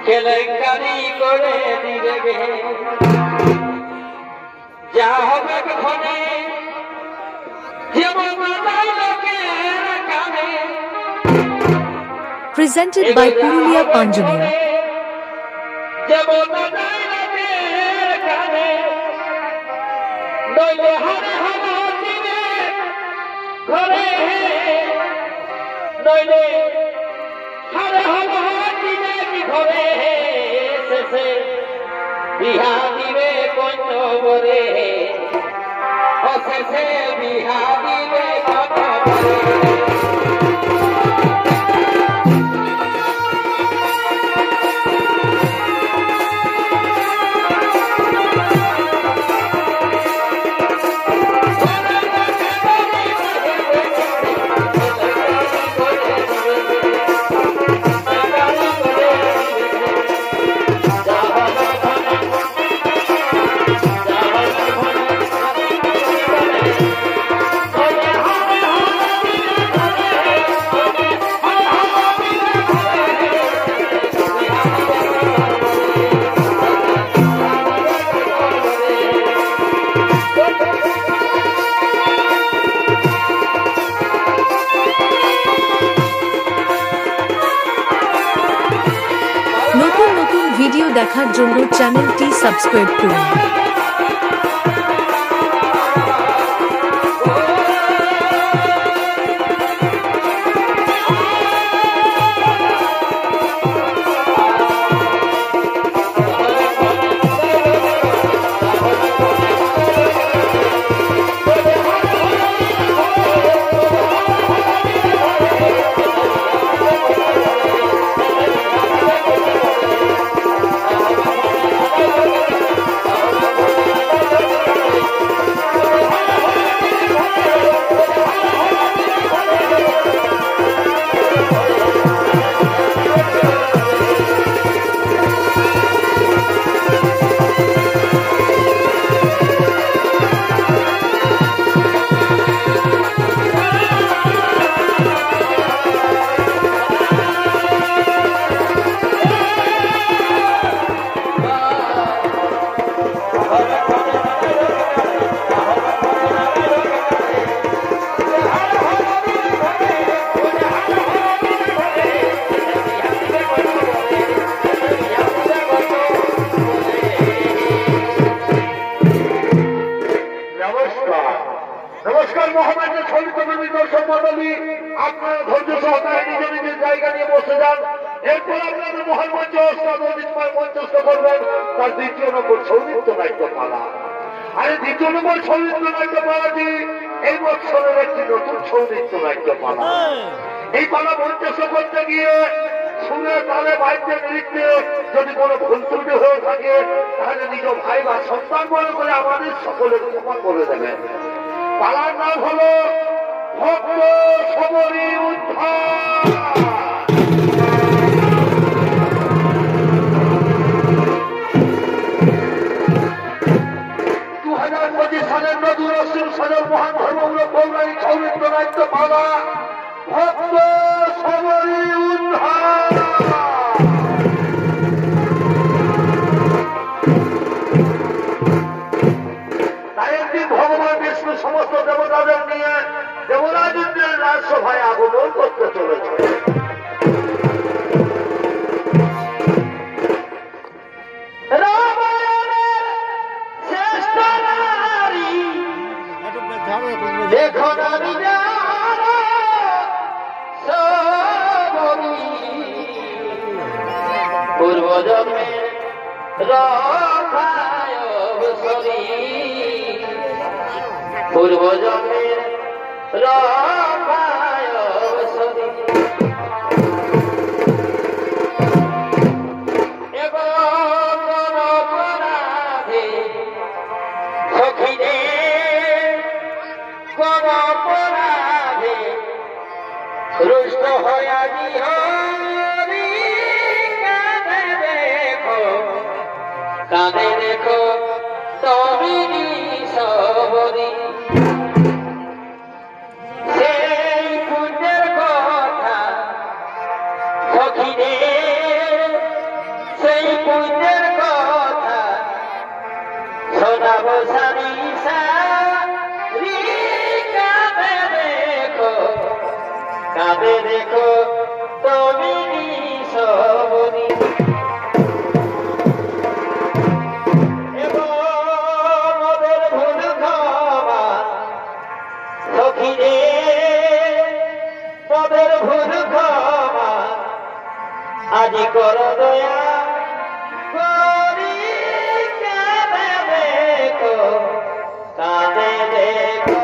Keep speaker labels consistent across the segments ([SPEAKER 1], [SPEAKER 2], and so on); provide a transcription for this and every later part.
[SPEAKER 1] কেলেঙ্কারি করে দিবে গে যা হবে ঘরে যেমন লোকের কানে।
[SPEAKER 2] Presented by Purulia Panjaniya.
[SPEAKER 1] যেমন লোকের কানে নইলে হারে হারা দিবে ঘরে নইলে হারে হারা দিবে ঘরে শেষে বিহা দিবে কন্যবরে অশেষে বিহা দিবে কন্যবরে।
[SPEAKER 2] নতুন নতুন ভিডিও দেখার জন্য চ্যানেলটি সাবস্ক্রাইব করুন।
[SPEAKER 3] নমস্কার মহামান্য ছবিকর্মী দর্শক মন্ডলী, আপনারা ধৈর্য সহকারে নিজ নিজের জায়গা নিয়ে বসে যান। এরপর আপনাদের মহান মঞ্চ মঞ্চস্থ করবেন তার দ্বিতীয় নম্বর সৌমিত্র নাট্য পালা। আর দ্বিতীয় নম্বর সৌমিত্র নাট্য পালাটি এই বছরের একটি নতুন সৌমিত্র নাট্য পালা। এই পালা মঞ্চস্থ করতে গিয়ে শুনে তালে বাড়িতে নৃত্যে যদি কোনো ভুল ত্রুটি হয়ে থাকে তাহলে নিজ ভাই বা সন্তান মনে করে আমাদের সকলের ক্ষমা করে দেবেন। পালার নাম হলো ভক্ত সবরী উদ্ধার। 2025 সালের নতুন অশ্বিন সালের মহান ধর্মমূলক পৌরাণিক সৌমিত্র নাট্য পালা ভক্ত সবরী উদ্ধার। ভগবান বিষ্ণু সমস্ত দেবতাদের নিয়ে দেবরাজেন্দ্রের রাজসভায় আগমন করতে চলেছে।
[SPEAKER 1] দেখো পূর্বজন্মে পূর্বজন্মের রুষ্ট হয়া হরি কাঁদে দেখো তুমি সবরী। কর দয়া করি কাঁদে দেখো কাঁদে দেখো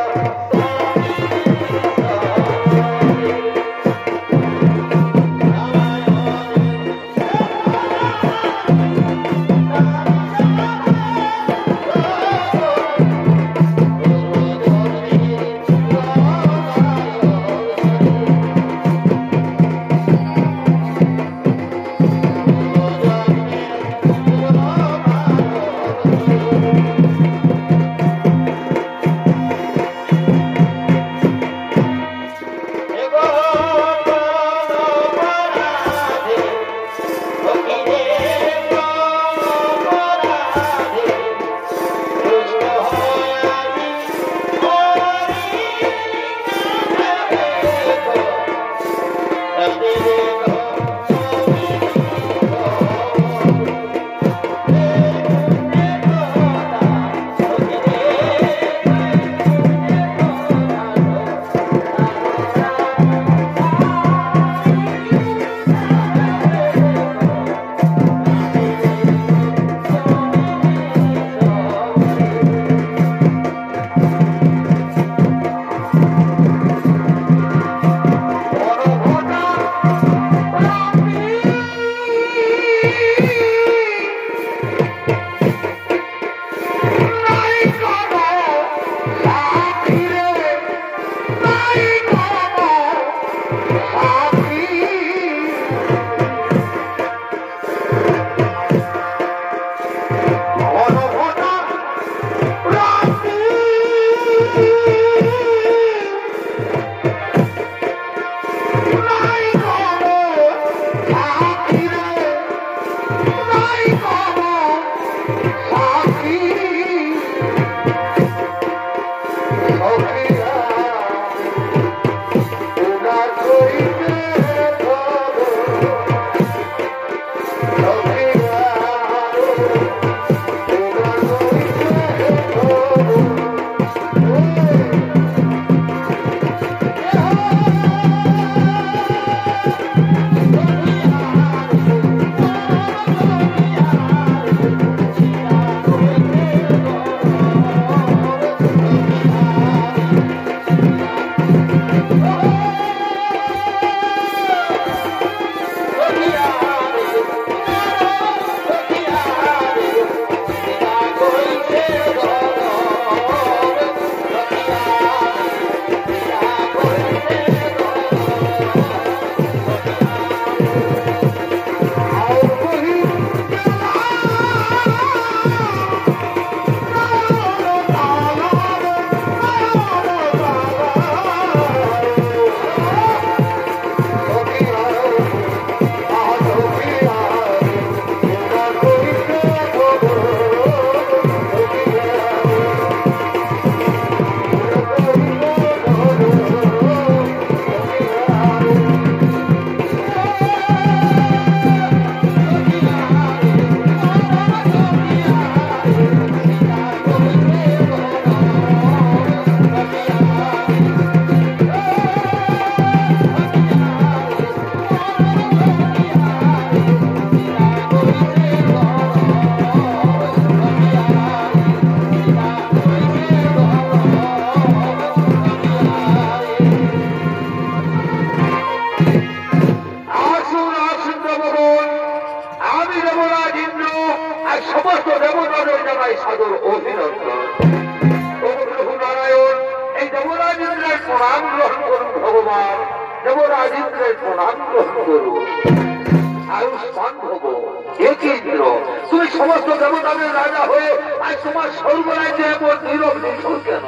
[SPEAKER 3] তুমি সমস্ত দেবতাদের রাজা হয়ে আজ তোমার স্বর্গরাজ্যে এমন নীরব নিঠুর কেন?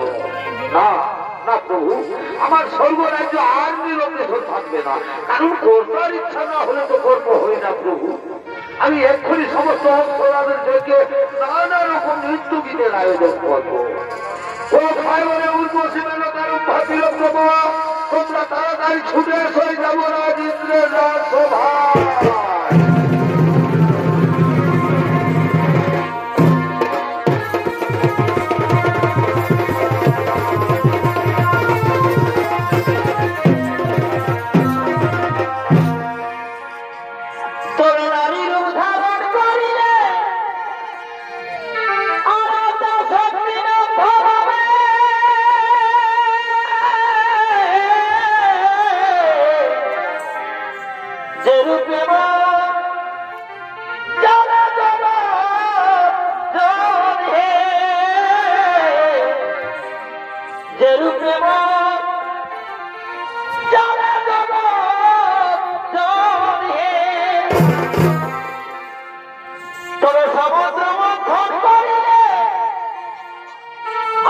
[SPEAKER 3] না না প্রভু, আমার স্বর্গরাজ্য আর নীরব নিঠুর থাকবে না, কারণ কর্তার ইচ্ছা না হলে তো কর্ম হয় না প্রভু। আমি এক্ষুনি সমস্ত অপরাধের থেকে নানা রকম নৃত্য গীতের আয়োজন করবো। কোথায় বলে উর্বশী মেনকার ভাবিল প্রভু, তোমরা তাড়াতাড়ি ছুটে এসে যাবো রাজ ইন্দ্রের রাজসভায়।
[SPEAKER 1] তোমরা যেরূপে তবে সমুদ্র মন্থন করিলে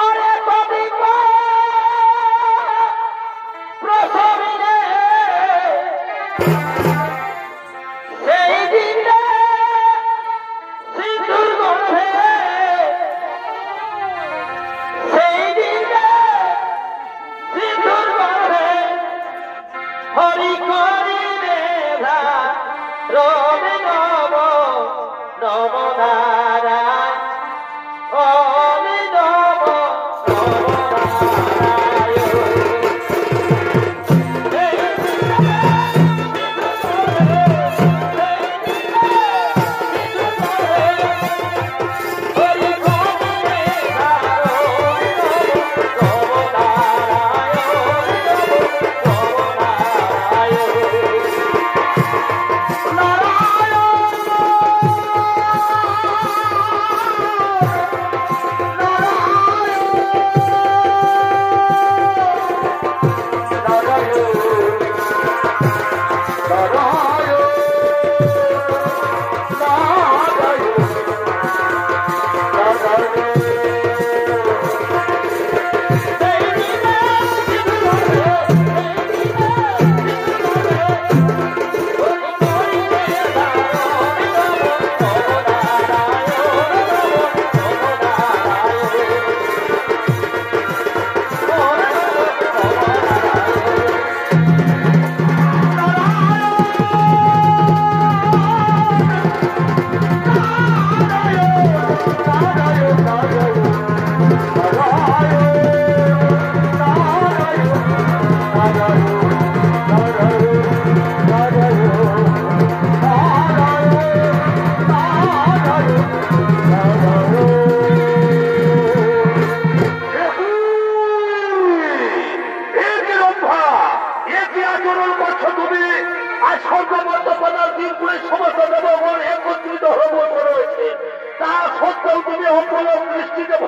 [SPEAKER 1] আরে প্রসবিলে সেই দিনে সিঁদুর গন্ধে সেই দিনে সিঁদুর গন্ধে হরি করিলে রবি নব নব নারায়ণ হরি নব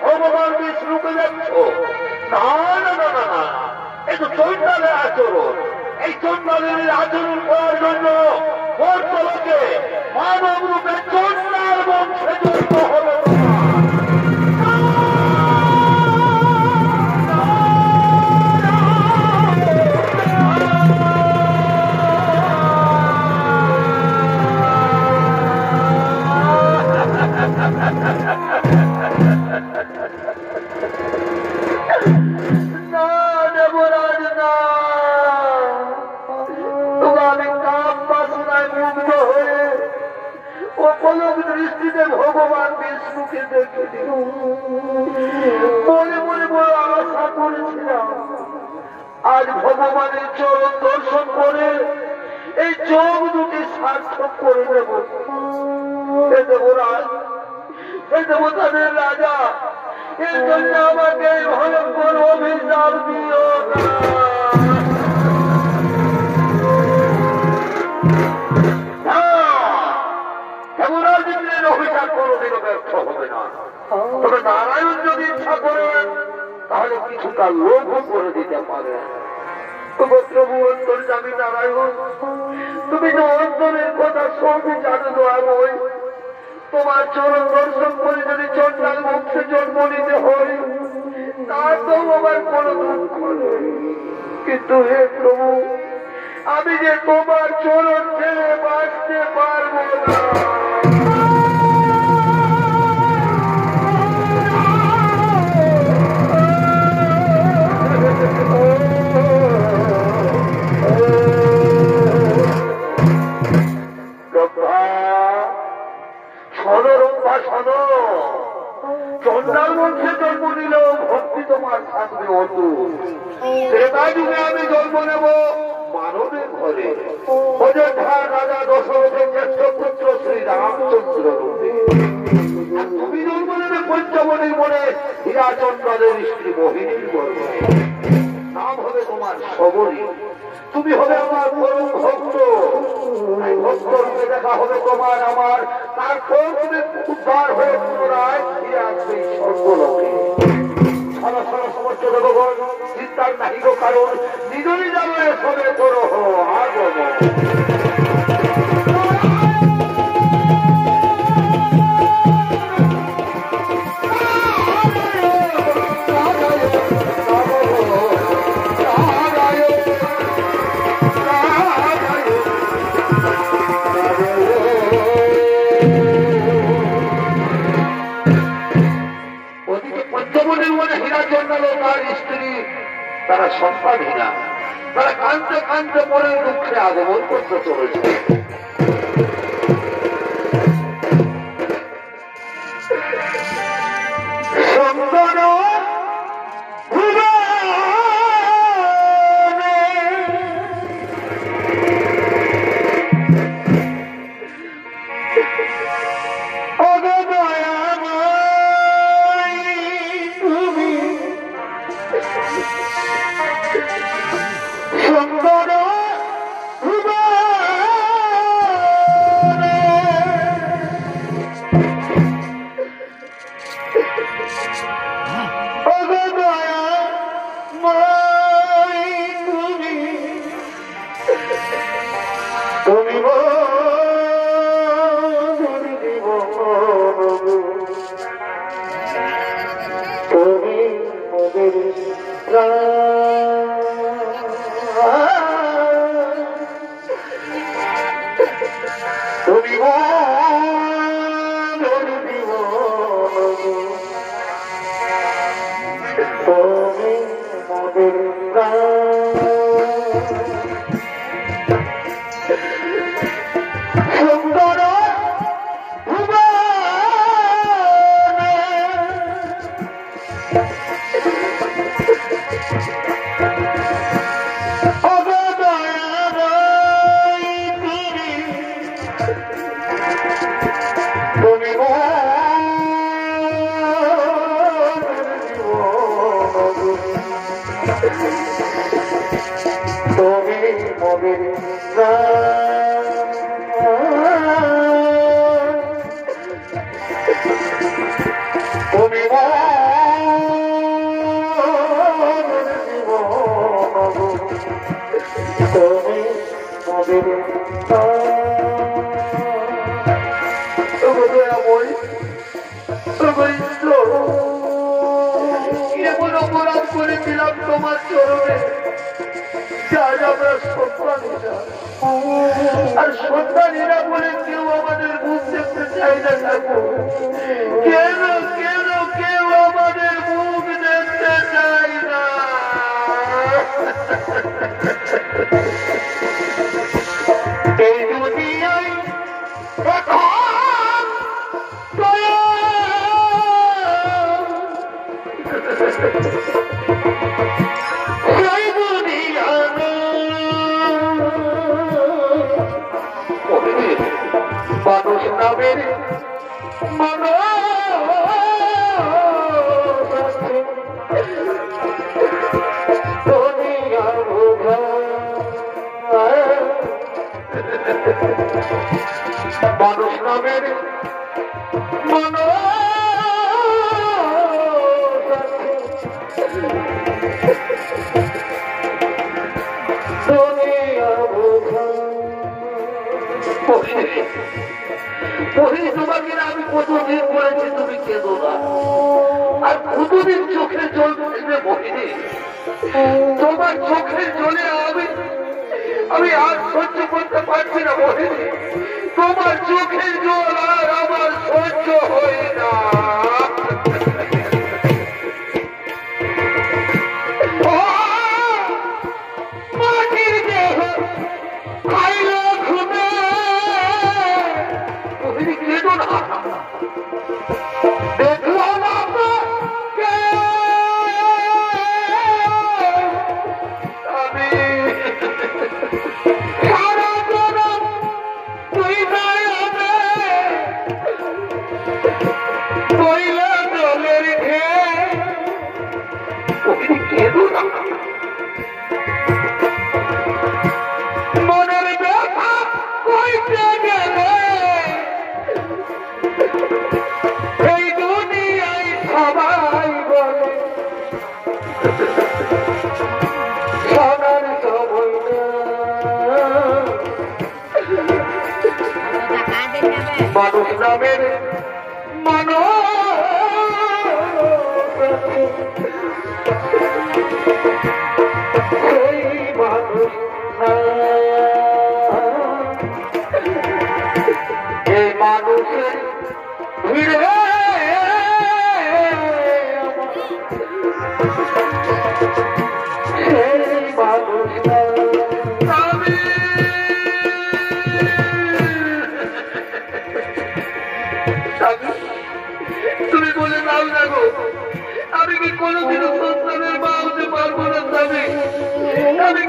[SPEAKER 1] ভগবান বিষ্ণুকে যাচ্ছ না না না না না এই তো চন্ডালের আচরণ এই চন্ডালের আচরণ করার জন্য বর্তমানে মানব রূপে চন্ডাল বংশে জন্ম হবে দৃষ্টিতে ভগবান বিষ্ণুকে দেখে মনে মনে বড় আশা করেছিলাম আজ ভগবানের চরণ দর্শন করে এই চোখ দুটি সার্থক করে দেব। এ দেবরাজ, এ দেবতাদের রাজা, এর জন্য আমাকে ভয়ঙ্কর অভিশাপ দিও না। অভিশাপ কোনদিনও ব্যর্থ হবে না। তবে নারায়ণ যদি ইচ্ছা করেন তাহলে কিছুটা লোভ করে দিতে পারে। প্রভু অন্তর্যামী নারায়ণ, তুমি তো অন্তরের কথা সবই জানো দয়াময়। তোমার চরণ দর্শন করে যদি চন্ডাল বংশে জন্ম নিতে হয় তাতেও আমার কোনো দুঃখ নেই, কিন্তু হে প্রভু আমি যে তোমার চরণ ছেড়ে বাঁচতে পারবো না। চন্ডাল বংশে জন্ম নিলেও ভক্তি তোমার থাকবে অটুট। ত্রেতা যুগে আমি জন্ম নেব মানবের ঘরে, অযোধ্যার রাজা দশরথের জ্যেষ্ঠ পুত্র শ্রী রামচন্দ্র রূপে। তুমি জন্ম নেবে পঞ্চমণির মনে হীরাচন্দ্রের স্ত্রী মোহিনীর গর্ভে। নাম হবে তোমার সবরী, তুমি হবে আমার পরম ভক্ত। ভক্ত রূপে দেখা হবে তোমার আমার, তারপর তুমি উদ্ধার হয়ে পুনরায় ফিরে আসবে স্বর্গলোকে। সারা সারা সমস্ত দেবগণ চিন্তার নাহিক কারণ নিজেই যাবে সবে করো আগম তারা সন্তানহীনা তারা কাঁদতে কাঁদতে পরে দুঃখে আগমন করতে চলেছে সন্তান আর সন্তানীরা বলে কেউ আমাদের মুখ দেখতে চাই না কেন কেন কেউ আমাদের মুখ দেখতে চাই না এই দুনিয়ায় মানুষ নামের মানুষ নামের তোমাকে আমি কতদিন বলেছি তুমি কেঁদো না আর কতদিন চোখে জল ফেলবে বহিনী তোমার চোখের জলে আমি আর সহ্য করতে পারছি না বহিনী তোমার চোখের জল আর আমার সহ্য হয় না মাটির দেহ খাইল ঘুমে বহিনী কেঁদো না দেখলাম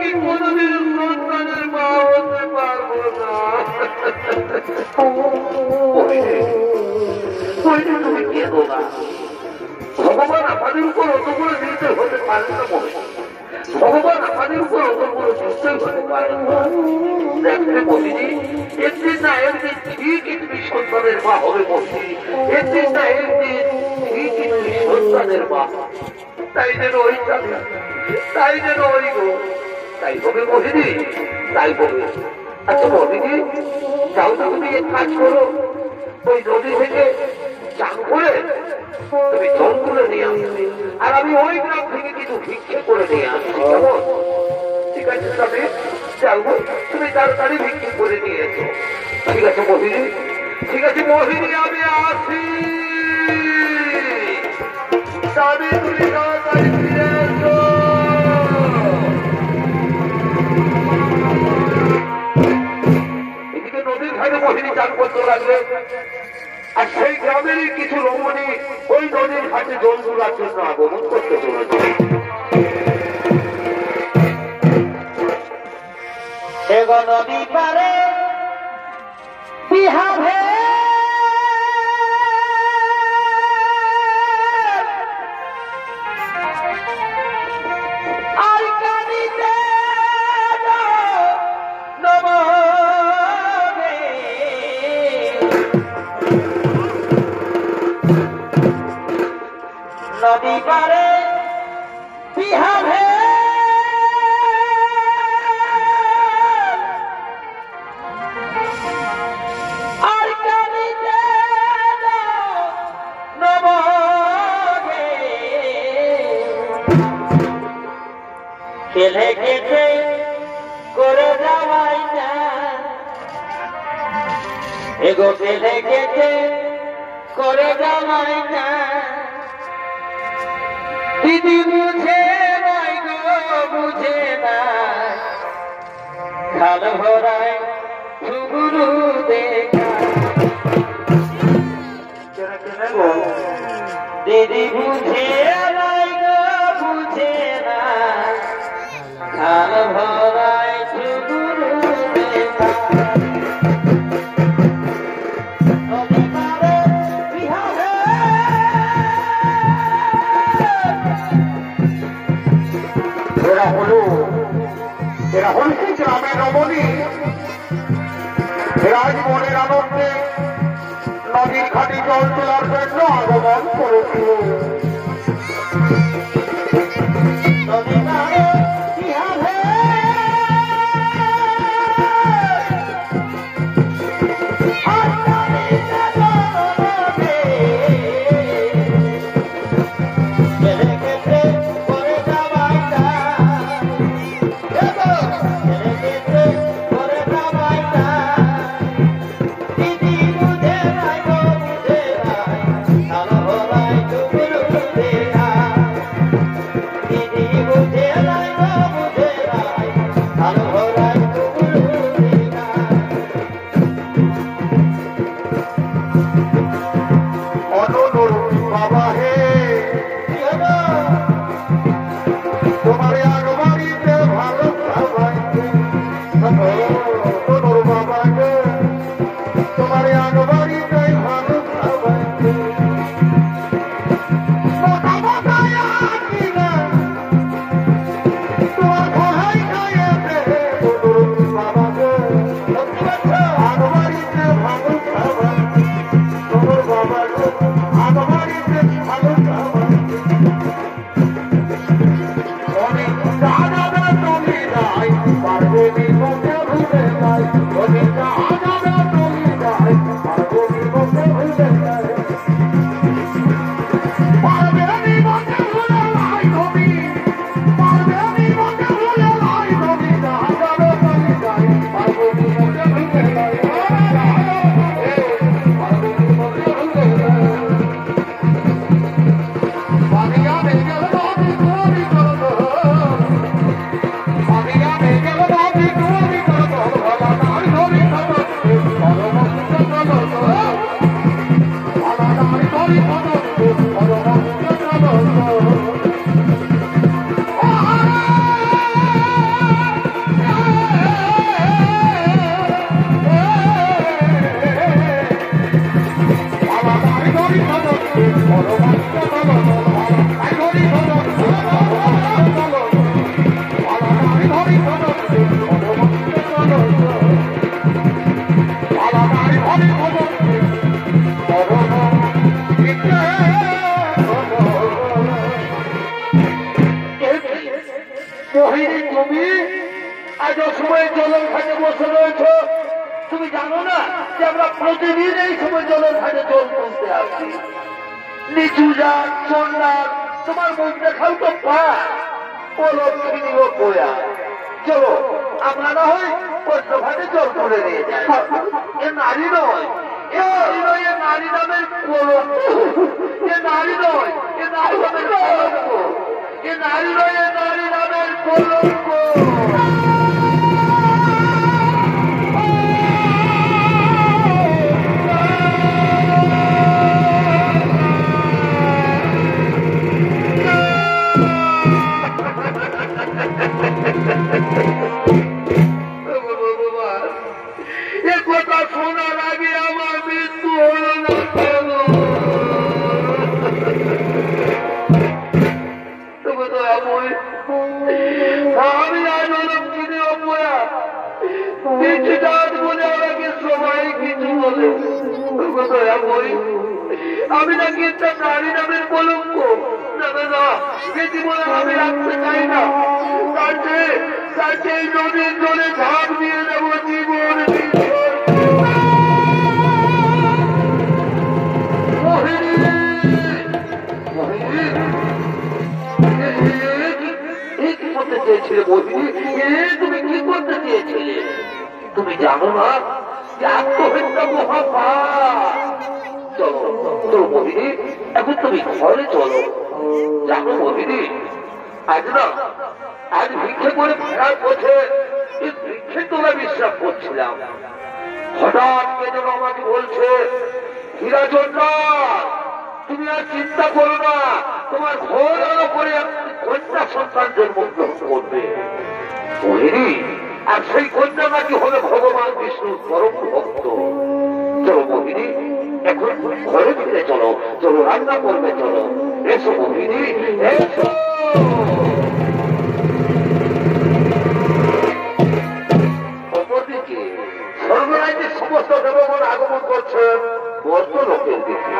[SPEAKER 1] আমি কোনদিন সন্তানের মা হতে পারবো না। তুমি কেঁদো না, ভগবান আমাদের উপর অত বড় নির্দেশ হতে পারে না। ভগবান আমাদের উপর অত বড় নির্দেশ হতে পারে না। দেখতে বলিনি একদিন না একদিন ঠিকই তুমি সন্তানের মা হবে বলছি, একদিন না একদিন ঠিকই তুমি সন্তানের মা। তাই যেন ওই চাবি, তাই যেন ওই গো, তাই হবে মোহিনী, তাই হবে। আচ্ছা মোহিনী, যাও তো তুমি এক কাজ করো, ওই নদী থেকে চান করে তুমি জল তুলে নিয়ে আসবে, আর আমি ওই গ্রাম থেকে কিছু ভিক্ষে করে নিয়ে আসছি, কেমন? ঠিক আছে তবে যাবো, তুমি তাড়াতাড়ি ভিক্ষে করে নিয়ে এসো। ঠিক আছে মোহিনী, ঠিক আছে মোহিনী, আমি আসি। তবে তুমি তাড়াতাড়ি ফিরে এসো। এদিকে নদীর ধারে মোহিনী চান করতে লাগবে, আর সেই গ্রামেরই কিছু রমণী ওই নদীর ঘাটে জল তোলার জন্য আগমন করতে চলেছে।
[SPEAKER 4] নদী পারে বিহারে আর কানিতে নমগে নদী পারে বিহারে খেলে খেতে করে যাওয়াই না এগো, খেলে খেতে করে যাওয়াই না দিদি বুঝে নাই গো, বুঝে না খাল ভরায় শুগুরু দেখা দিদি বুঝে নাই গো, বুঝে না খাল ভরায় শুগুরু দেখা নদী পারে বিহারে
[SPEAKER 3] এরা হল সেই গ্রামের রমণী, এরা আজ মনের আনন্দে নদীর ঘাটে জল তোলার জন্য আগমন করেছিল।
[SPEAKER 4] নদী পারে বিহারে আর কানিতে নমগে খেলে খেতে করে যাওয়াই না খেলে খেতে করে যাওয়াই না দিদি বুঝে নাই গো, বুঝে নাই খাল ভরায় শুগুরু
[SPEAKER 1] মোহিনী তুমি আজ অসময়ে জলের ঘাটে বসে রয়েছ, তুমি জানো না যে আমরা প্রতিদিন এই সময় জলের ঘাটে জল তুলতে আসি। নিচু যান চন্ডাল তোমার মুখ দেখাও তো পা ও লক্ষ্মী ও পোয়া। চলো আমরা না হয় অন্য ঘাটে জল তুলে নিয়ে যাই। এ নারী নয়, এ নারী নয়, এ নারী নামের কলঙ্ক। এ নারী নয়, এ নারী নামের কলঙ্ক। এ নারী নয়, এ নারী নামের কলঙ্ক। কথা শোনার আগে আমার মৃত্যু হল না কেন? আমি আজ লক্ষ্মী অপয়া কিছু জাত বলে আমাকে সবাই কিছু বলে। আমি নাকি একটা নারী নামের কলঙ্ক? না, কিছু বলে আমি রাখতে চাই না। তার চেয়ে নদীর জলে ঝাঁপ দিয়ে দেবো জীবন। চেয়েছিলে মোহিনী, তুমি কি করতে চেয়েছিলে? তুমি জানো না যে আত্মহত্যা মহাপাপ। চলো চলো মোহিনী, এখন তুমি ঘরে চলো। জানো মোহিনী, আজ ভিক্ষে করে ফেরার পথে ভিক্ষে তোলা বিশ্রাম করছিলাম। হঠাৎ কে যেন আমাকে বলছে, হীরাচন্দ্র তুমি আর চিন্তা করো না, তোমার ঘর আলো করে কন্যা সন্তান জন্মগ্রহণ করবে। মোহিনী, আর সেই কন্যা নাকি হবে ভগবান বিষ্ণুর পরম ভক্ত। চলো মোহিনী, এখন ঘরে ফিরে চলো। চলো রান্না করবে, চলো। এসো মোহিনী, এসো। অপরদিকে স্বর্গরাজ্যের সমস্ত দেবগণ আগমন করছেন বর্ত লোকের দিকে।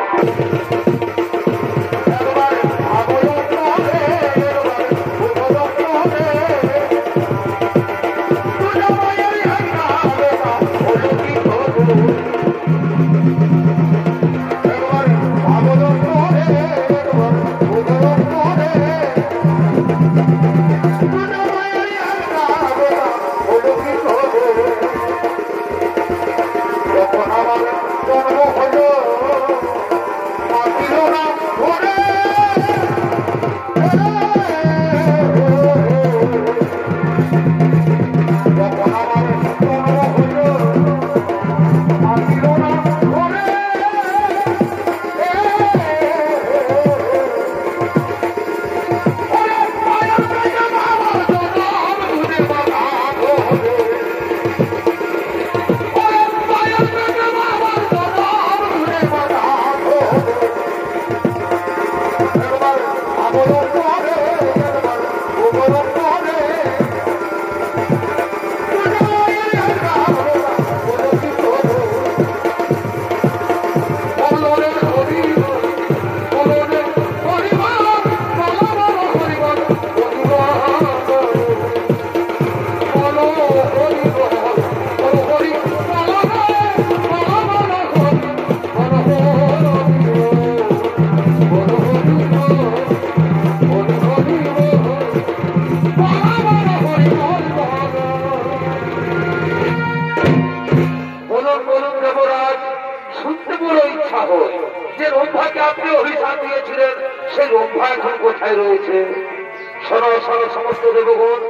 [SPEAKER 1] সমস্ত দেবগণ,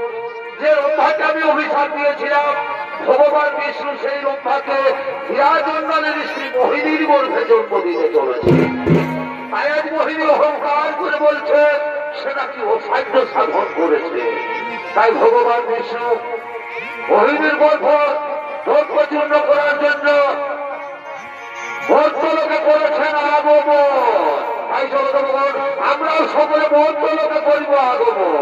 [SPEAKER 1] যে রম্ভাকে আমি অভিশাপ দিয়েছিলাম, ভগবান বিষ্ণু সেই রম্ভাকে হীরাচন্দ্রের স্ত্রী মোহিনীর গর্ভে জন্ম দিতে চলেছে। তাই আজ মোহিনী অহংকার করে বলছে সে নাকি অসাধ্য সাধন করেছে। তাই ভগবান বিষ্ণু মোহিনীর গর্ভ দর্পচূর্ণ করার জন্য মর্তলোকে করেছেন আগমন। তাই চলো দেবগণ, আমরাও সকলে মর্তলোকে করবো আগমন।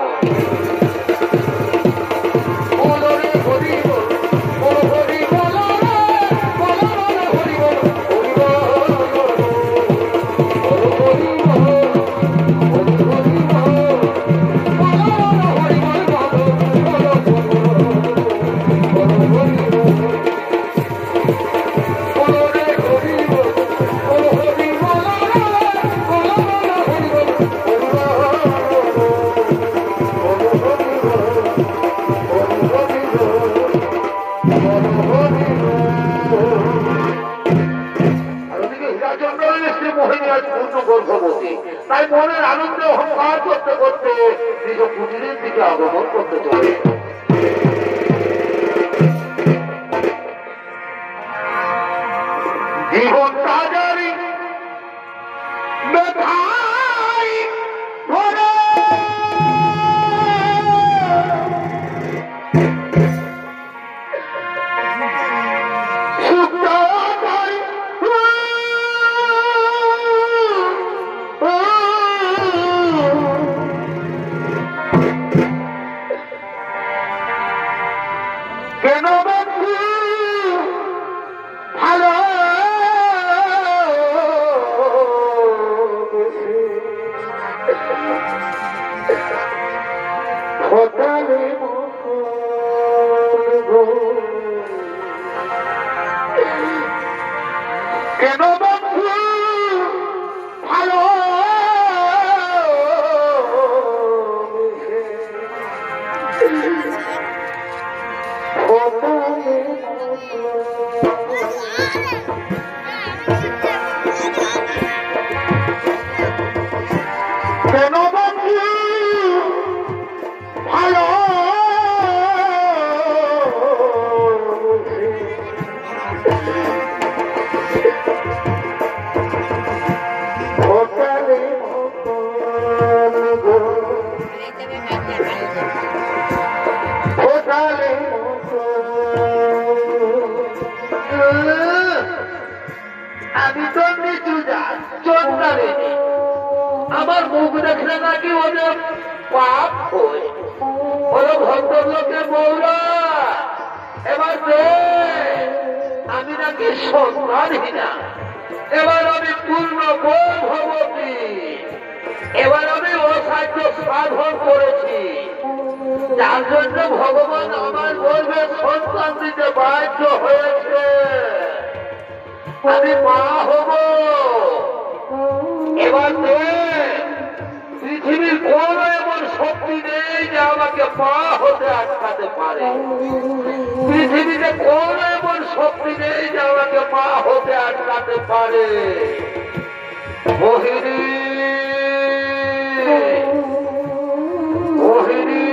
[SPEAKER 3] তাই মনের আনন্দে অহংকার করতে করতে নিজ কুটিরের দিকে আগমন করতে চলে। জীবন রাজারি ব্যথায় ভরা কেন বন্ধু ভালো কেন বন্ধু ভালো আমি তো নিচু যা চন্দ্রারে আমার মুখ দেখলে নাকি ওদের পাপ হয় ওরা ভদ্রলোকের বৌরা এবার আমি নাকি সন্তানহীনা এবার আমি পূর্ণ গর্ভবতী এবার আমি অসাধ্য সাধন করেছি যার জন্য ভগবান আমার গর্ভে সন্তান দিতে বাধ্য হয়েছে আমি মা হব এবার পৃথিবীর কোন এমন শক্তি নেই যে আমাকে মা হতে আটকাতে পারে পৃথিবীতে কোন এমন শক্তি নেই যে আমাকে মা হতে আটকাতে পারে মোহিনী মোহিনী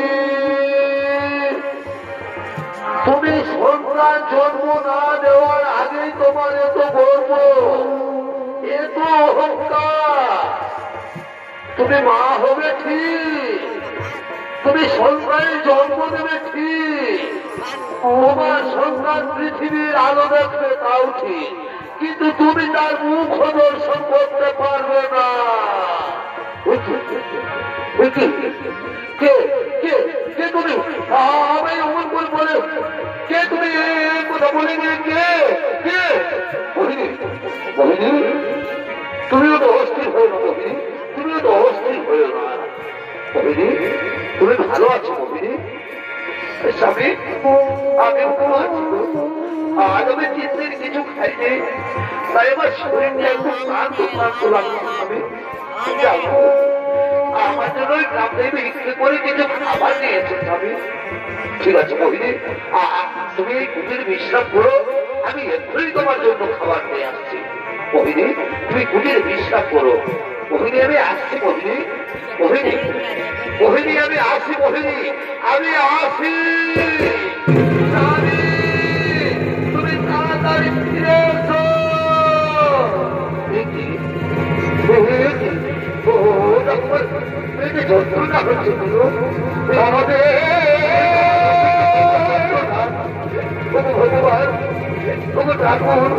[SPEAKER 3] তুমি সন্তান জন্ম না দেওয়ার আগেই তোমার এত গর্ব এত অহংকার তুমি মা হবে ঠিক তুমি সন্তানের জন্ম দেবে ঠিক তোমার সন্তান পৃথিবীর আলো দেখবে তাও ঠিক কিন্তু তুমি তার মুখ দর্শন করতে পারবে না কে কে কে তুমি আমি অমন করে বলে কে তুমি কথা বলে গিয়ে কে কে বলিনি বলিনি তুমিও তো অস্থির হয়ে না বলিনি তুমিও তো অস্থির হয়ে না বলিনি তুমি ভালো আছো বলিনি স্বামী আমি আছি আজ আমি চিন্তির কিছু খাইনি তাই আমার শরীরটা একটু ক্লান্ত ক্লান্ত লাগলো আমি যাবো আমার জন্য গ্রাম থেকে বিক্রি করে কিছু খাবার নিয়েছে স্বামী ঠিক আছে মোহিনী তুমি এই কুটির বিশ্রাম করো আমি এক্ষুনি তোমার জন্য খাবার নিয়ে আসছি মোহিনী তুমি কুটির বিশ্রাম করো মোহিনী আমি আসছি মোহিনী মোহিনী মোহিনী আমি আসি মোহিনী আমি আসি তুমি তাড়াতাড়ি ফিরে এসো যন্ত্রণা হচ্ছে আমাদের ভগবান ঠাকুর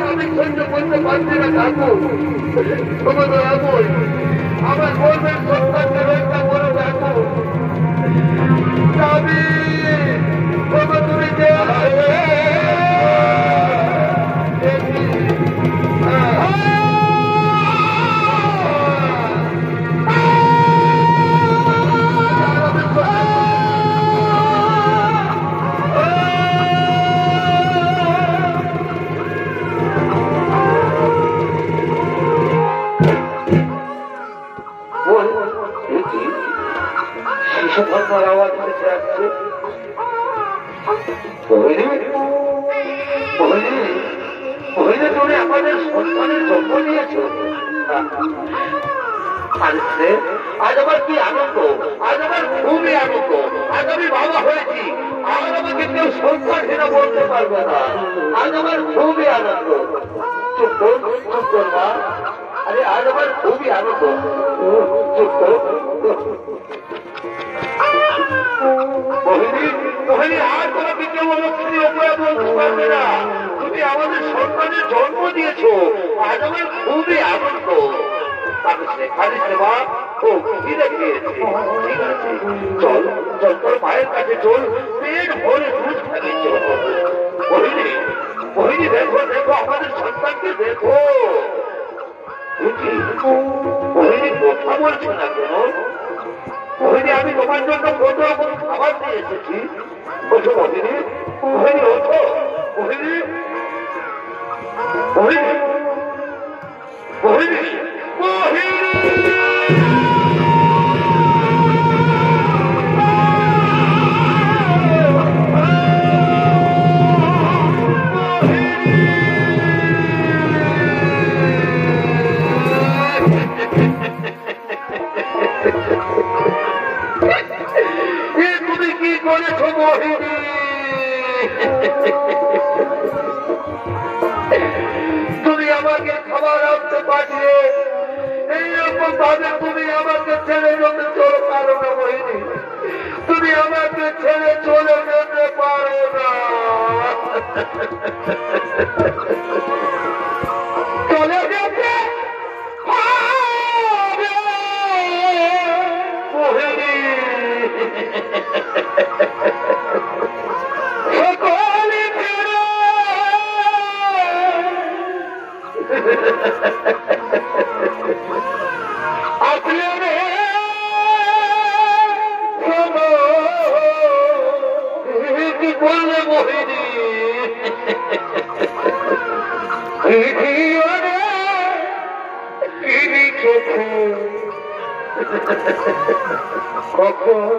[SPEAKER 3] আমি সহ্য করতে পারছি না ঠাকুর আমার গর্বের সন্তানকে রক্ষা করো ঠাকুর তুমি যে
[SPEAKER 1] কিসে ধর্মার আওয়াজ ভেসে আসছে? মোহিনী, মোহিনী, মোহিনী, তুমি আমাদের সন্তানের জন্ম নিয়েছ। আজ আমার কি আনন্দ, আজ আমার খুবই আনন্দ। আজ আমি বাবা হয়েছি, আর আমাকে কেউ সন্তানহীনা বলতে পারবে না। আজ আমার খুবই আনন্দ। চুপ চুপ করবা। আরে আজ আমার খুবই আনন্দ। চুপ মোহিনী, মোহিনী, আর তোমাকে কেউ লক্ষ্মী উপায় বলতে পারবে না। তুমি আমাদের সন্তানের জন্ম দিয়েছ, আজ আমার খুবই আনন্দ। চল চল, তোর মায়ের কাছে চল, পেট ভরে দুধ খাবি। মোহিনী, মোহিনী, দেখো দেখো আমাদের সন্তানকে দেখো। মোহিনী কথা বলছে না কেন? মোহিনী, আমি তোমার জন্য কত রকম খাবার নিয়ে এসেছি। ওঠো মোহিনী, মোহিনী, ওঠো মোহিনী, মোহিনী, মোহিনী, মোহিনী। তুমি কি করেছো মোহিনী? তুমি আমাকে খাবার আনতে পাঠিয়ে এইরকম ভাবে তুমি আমাকে ছেড়ে যেতে চলে পারো না মোহিনী। তুমি আমাকে ছেড়ে চলে যেতে পারো না। চলে যেতে মোহিনী, সকলে ফেরো। আসলে রে কি বললে মোহিনী? কি লিখেছে কখন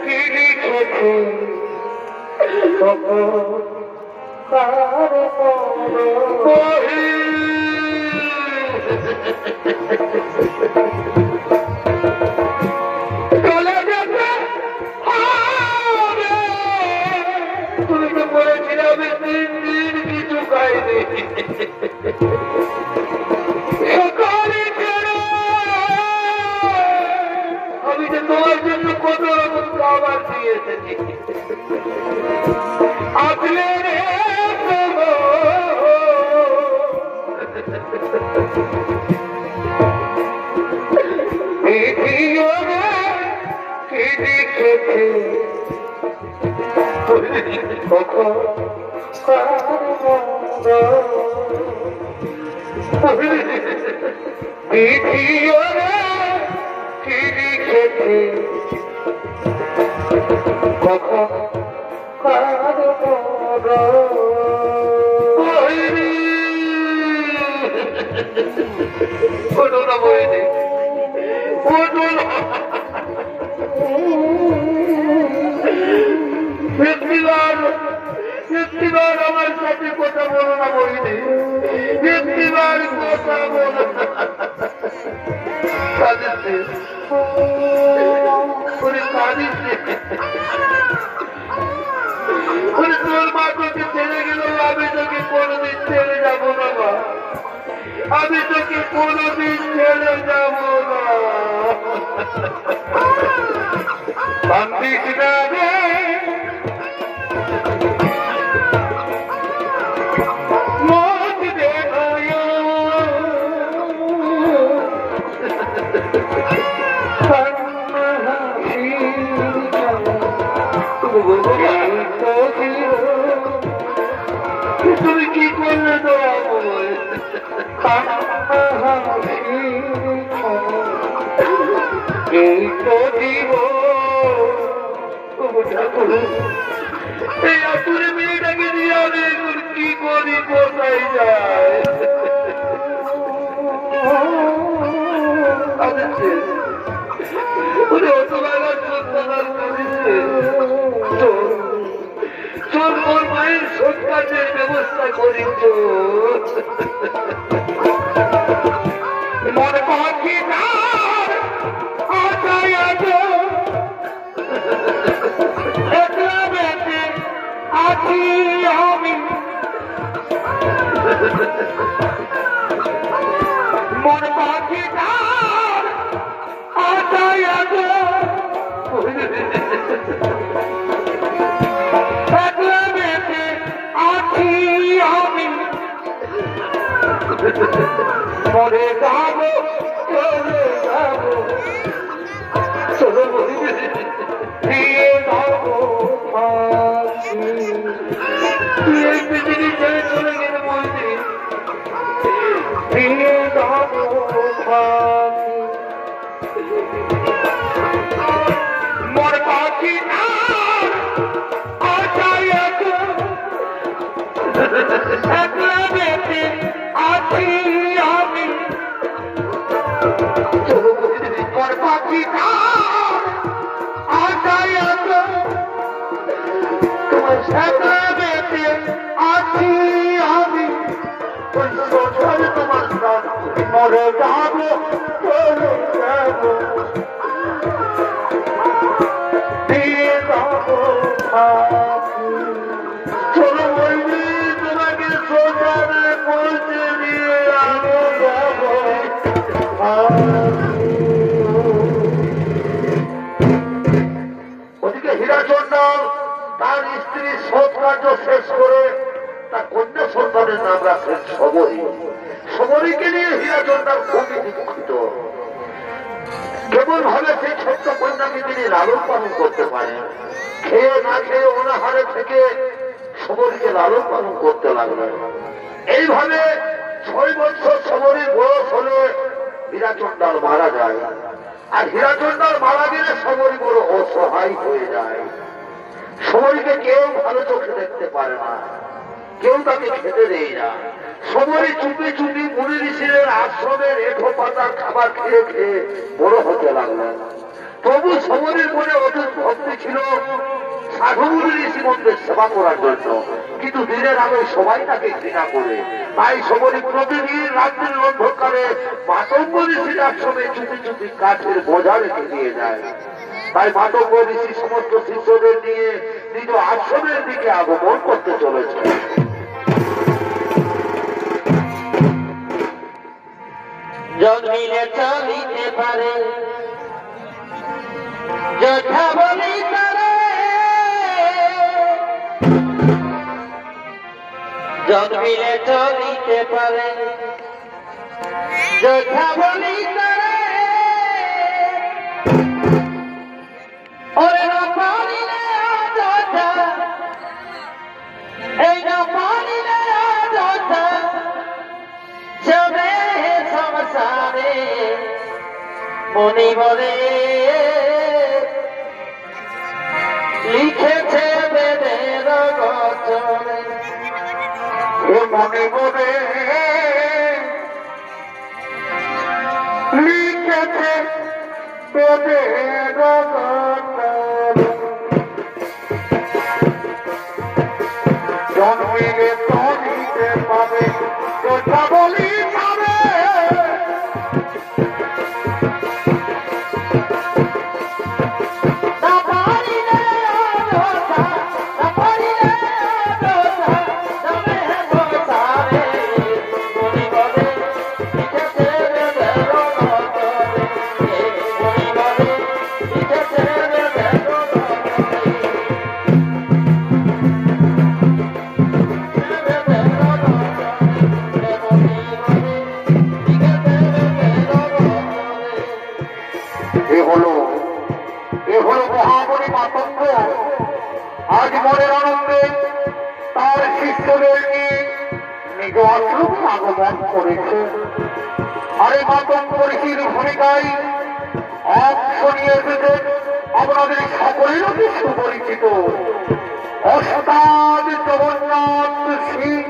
[SPEAKER 1] কি লিখেছে কখন চলে যেতে হবে। তুমি তো বলেছিলে আমি 3 দিন কিছু খাইনি। সকালে ফেরো। আমি যে তোমার জন্য কত রকম খাবার দিয়ে এসেছি। আসলে রে কি লিখেছে কখন কি লিখেছে কখন ঘটনা বইনি ঘটনা একটিবার আমার সাথে কথা বলো না বইনি। একটিবার কথা বলো না। কাঁদিচ্ছে কাঁদিচ্ছে। তোর মা তোকে ছেড়ে গেল, আমি তোকে কোনোদিন ছেড়ে যাবো না। আমি তোকে কোনোদিন ছেড়ে যাবো না। কান্দিস না রে, মত দে তুমি কি করলে তো এই তো দিব এই আতুরে মেয়েটাকে দিয়ে আমি কোথায় যায়? ওরে অতবেলা সন্তান করেছে চোর ওর মায়ের সৎকারের ব্যবস্থা করেছ।
[SPEAKER 3] মনে পাখি না আছি আমি মন পাখি না আছি আমি মরে যাবো চলে যাবো চলো দিয়ে যাবো
[SPEAKER 1] তুই এই পৃথিবী ছেড়ে চলে গেলে বলছি
[SPEAKER 3] দিয়ে যাবো মর পাখি না আছি আমি মর পাখি না আছি আমি তোমার মরে যাবো চলে যাবো দিয়ে যাবো চলো বলবি তোমাকে সোজারে পৌঁছে দিয়ে আমি যাবো
[SPEAKER 1] ওদিকে হীরাচন্দ্র তার স্ত্রীর সৎ কার্য শেষ করে তার কন্যা সন্তানের নাম রাখেন শবরী। শবরীকে নিয়ে হীরাচন্দ্র খুবই দুঃখিত। কেমন ভাবে সেই ছোট্ট কন্যাকে তিনি লালন পালন করতে পারেন। খেয়ে না খেয়ে অনাহারে থেকে শবরীকে লালন পালন করতে লাগলেন। এইভাবে 6 বছর শবরীর বয়স হলে হীরাচন্দ্র মারা যায়। আর হীরাচন্দ্র মারা গেলে শবরী বড় অসহায় হয়ে যায়। শবরীকে কেউ ভালো চোখে দেখতে পারে না, কেউ তাকে খেতে দেয় না। শবরী চুপি চুপি মুনি ঋষির আশ্রমের এঠো পাতার খাবার খেয়ে খেয়ে বড় হতে লাগলেন। তবু শবরীর মনে অটুট ভক্তি ছিল সাধু মুনি ঋষি মন্দির সেবা করার জন্য, কিন্তু দিনের আগে সবাই তাকে ঘৃণা করে। তাই শবরী প্রতিদিন রাত্রির অন্ধকারে মাতঙ্গ ঋষির আশ্রমে চুপি চুপি কাঠের বোঝা রেখে দিয়ে যায়। তাই মাতঙ্গ ঋষি সমস্ত শিষ্যদের নিয়ে নিজ আশ্রমের দিকে আগমন করতে চলেছে।
[SPEAKER 4] জন্মিলে চলিতে পারে যথা বলি তারে, জন্মিলে চলিতে পারে যথা বলি তারে, ওরে না পারিলে যথা এই না পারিলে যথা যাবে সংসারে মনে বলে লিখেছে বেদের বচনে,
[SPEAKER 3] মনে মনে লিখেছে বেদের জন্মিলে চলিতে পাবে কথা বলি পাবে,
[SPEAKER 4] না পারিলে যথা না পারিলে যথা যাবে সংসারে মনে বলে লিখেছে বেদের বচনে, মনে বলে লিখেছে বেদের
[SPEAKER 3] এ হলো মহামণি মাতঙ্গ। আজ মনের আনন্দে তার শিষ্যদের নিয়ে নিজ আশ্রমে আগমন করেছে। আর এই মাতঙ্গ ঋষির ভূমিকায় অংশ নিয়ে এসেছে আপনাদের সকলের অতি সুপরিচিত ওস্তাদ জগন্নাথ সিং।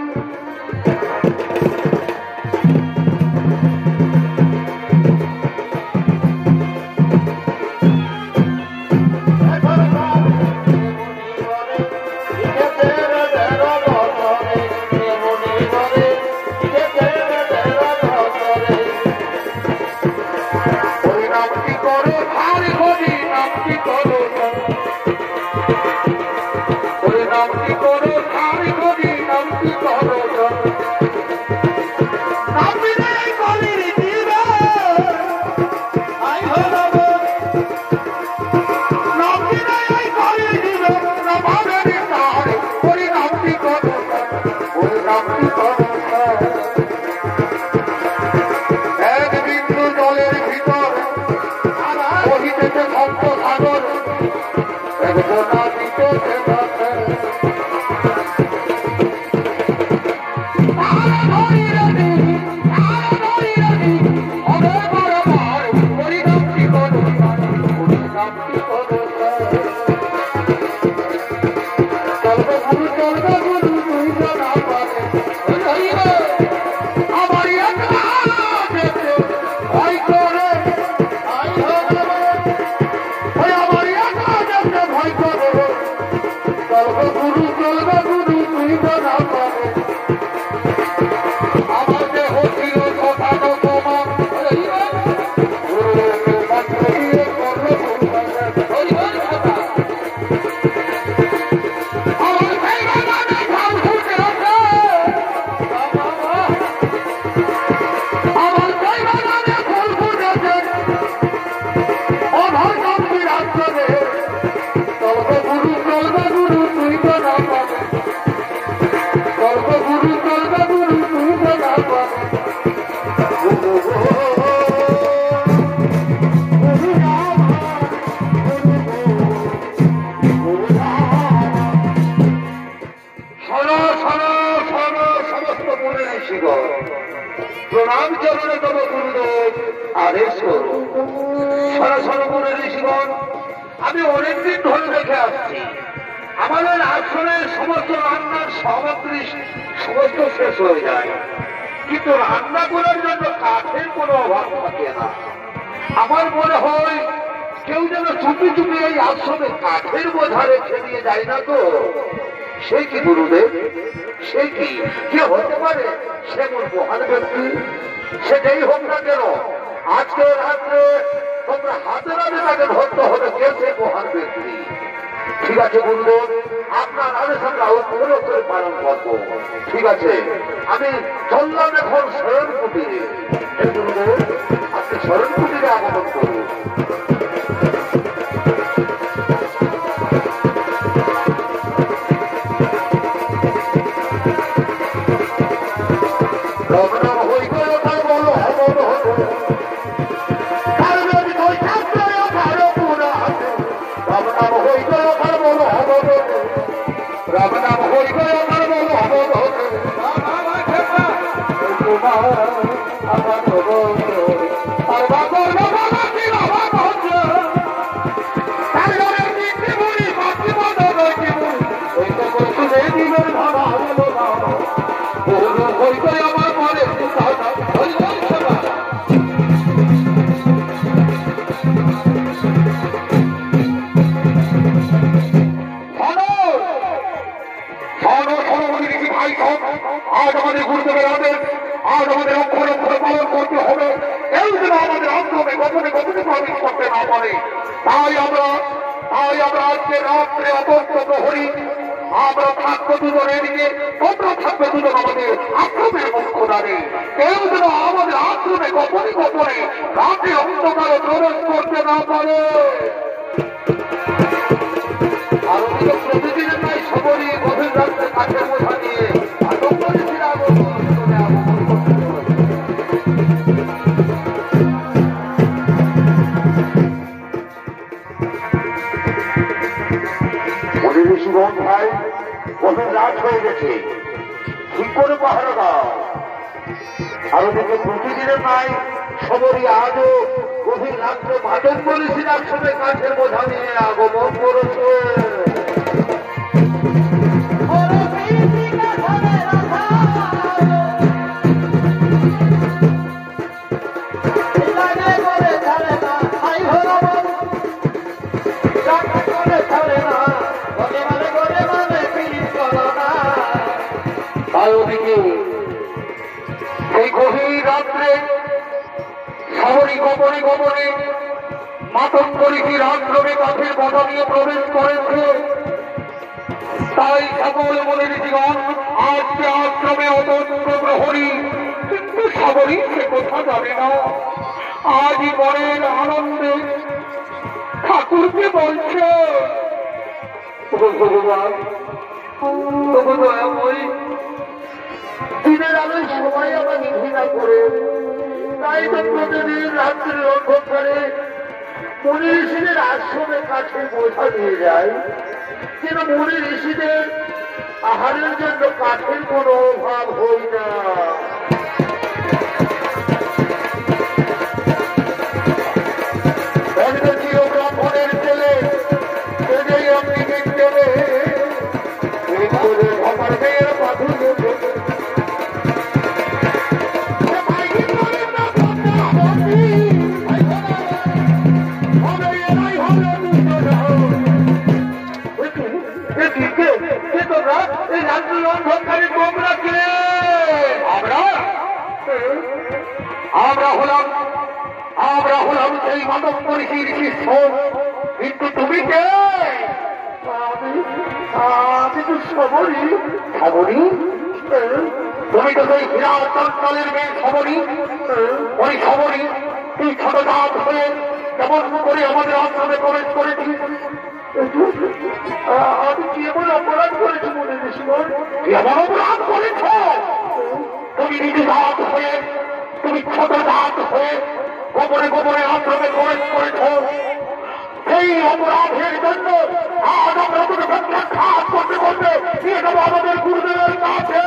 [SPEAKER 3] নামটি করো নামটি নেই কলির দিবে আই হলো নামটি নেই কলির দিবে না ভাবের তার ওই নামটি করো ওই নামটি করো এক বিন্দু জলের ভিতর বহিতেছে সপ্ত সাগর এক বোনা দিতেছে প্রণাম চরণে তব গুরুদেব আদেশ করুন। সরাসরি গুরু ঋষিগণ, আমি অনেকদিন ধরে দেখে আসছি আমাদের আসনের সমস্ত রান্নার সামগ্রী সমস্ত শেষ হয়ে যায়, কিন্তু রান্না করার জন্য কাঠের কোনো অভাব থাকে না। আমার মনে হয় কেউ যেন চুপি চুপি এই আশ্রমে কাঠের বোঝা রেখে দিয়ে যায় না তো। সে কি গুরুদেব, সে কি কে হতে পারে? সে মোর মহান ব্যক্তি, সে যেই হোক না কেন আজকে রাত্রে তোমরা হাতে নামে তাকে ধরতে হবে কে সে মহান ব্যক্তি। ঠিক আছে গুরুদেব, আপনার আদেশ আমরা অনুরোধ করে পালন করবো। ঠিক আছে, আমি চললাম এখন শরণ কুটিরে। গুরুদেব, আপনি শরণ কুটিরে আগমন করুন। আজ আমাদের গুরুদেবের আদেশ, আজ আমাদের অক্ষর অক্ষর পালন করতে হবে। এই যেন আমাদের আশ্রমে গোপনে গোপনে প্রবেশ করতে না পারে। তাই আমরা আজকে রাত্রে অবস্থ প্রহরী আমরা থাকবো দুজন এদিকে, তোমরা থাকবে দুজন আমাদের আশ্রমের মুখ্য দ্বারে। কেউ যেন আমাদের আশ্রমে গোপনে গোপনে রাতে অন্ধকারে প্রবেশ করতে না পারে। আর ওদিকে প্রতিদিনের নাই সবরই গভীর রাত্রে কাঠের বোঝা নিয়ে ভাই গভীর রাত হয়ে গেছে, ঠিক করে পাহারা দাও। আর ওদিকে প্রতিদিনের নাই সবরই আজও গভীর রাত্রে মাদক বলেছি একসঙ্গে কাঠের বোঝা নিয়ে আগমন করেছে। এই গভীর রাত্রে সবরই গোপনে গোপনে মাতঙ্গরিকীর আশ্রমে কাঠের বোঝা নিয়ে প্রবেশ করেছে। তাই সকল মনে ঋষিগণ আজকে আশ্রমে অতন্ত্র প্রহরী, কিন্তু সাবরী সে কোথা যাবে না। আজই মনের আনন্দে ঠাকুরকে বলছে,
[SPEAKER 1] ভগবান তবু দয়াময়ী, দিনের আলোয় সবাই আমাকে ঘৃণা করে, তাই তো প্রতিদিন রাত্রির অন্ধকারে মুনি ঋষিদের আশ্রমে কাঠের বোঝা নিয়ে যায়, যেন মুনি ঋষিদের আহারের জন্য কাঠের কোনো অভাব হই না। ব্রাহ্মণের ছেলে আপনি বিজ্ঞানে আমার মেয়ের মাধুর্য আমরা হলাম সেই মানব মনীষীর শিষ্য, কিন্তু তুমি কে? আমি তো সবরী। সবরী? তুমি তো সেই বিরাট চঞ্চলের মেয়ে সবরী। ওই সবরী তুই ছোট দাঁত হয়ে কেমন করে আমাদের আশ্রমে প্রবেশ করেছিস? আমি কি এমন অপরাধ করেছি মনে ঋষিগণ? এমন অপরাধ করেছ? তুমি নিজে দাঁত হয়ে, তুমি ছোট দাঁত হয়ে গোপনে গোপনে আশ্রমে প্রবেশ করেছ। সেই অপরাধের জন্য আজ আমরা তোকে প্রত্যাখ্যাত করতে করতে নিয়ে যাবো আমাদের গুরুদেবের কাছে।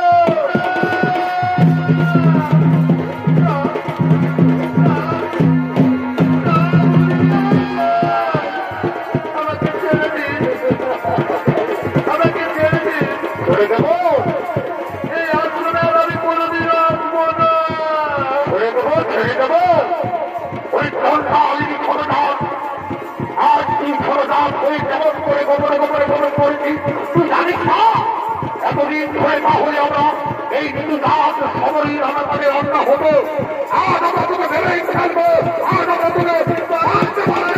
[SPEAKER 1] আমাকে ছেড়ে দিন, আমাকে ছেড়ে দিন। ছেড়ে দেবো? এই আশ্রমে আর আমি কোনোদিন আসবো না। ছেড়ে দেবো? ছেড়ে দেবো? ওই সন্ধ্যালিনী ছোটদাস, আজ তুই ছোটদাস হয়ে কেমন করে গোপনে গোপনে গোপন করেছিস তুই জানিস না? এতদিন ধরে তাহলে আমরা এই কিন্তু দাস সবরই আমাদের অন্য হতো। আজ আমরা তোকে ভেবেই ফেলবো, আজ আমরা তোকে মারতে পারি।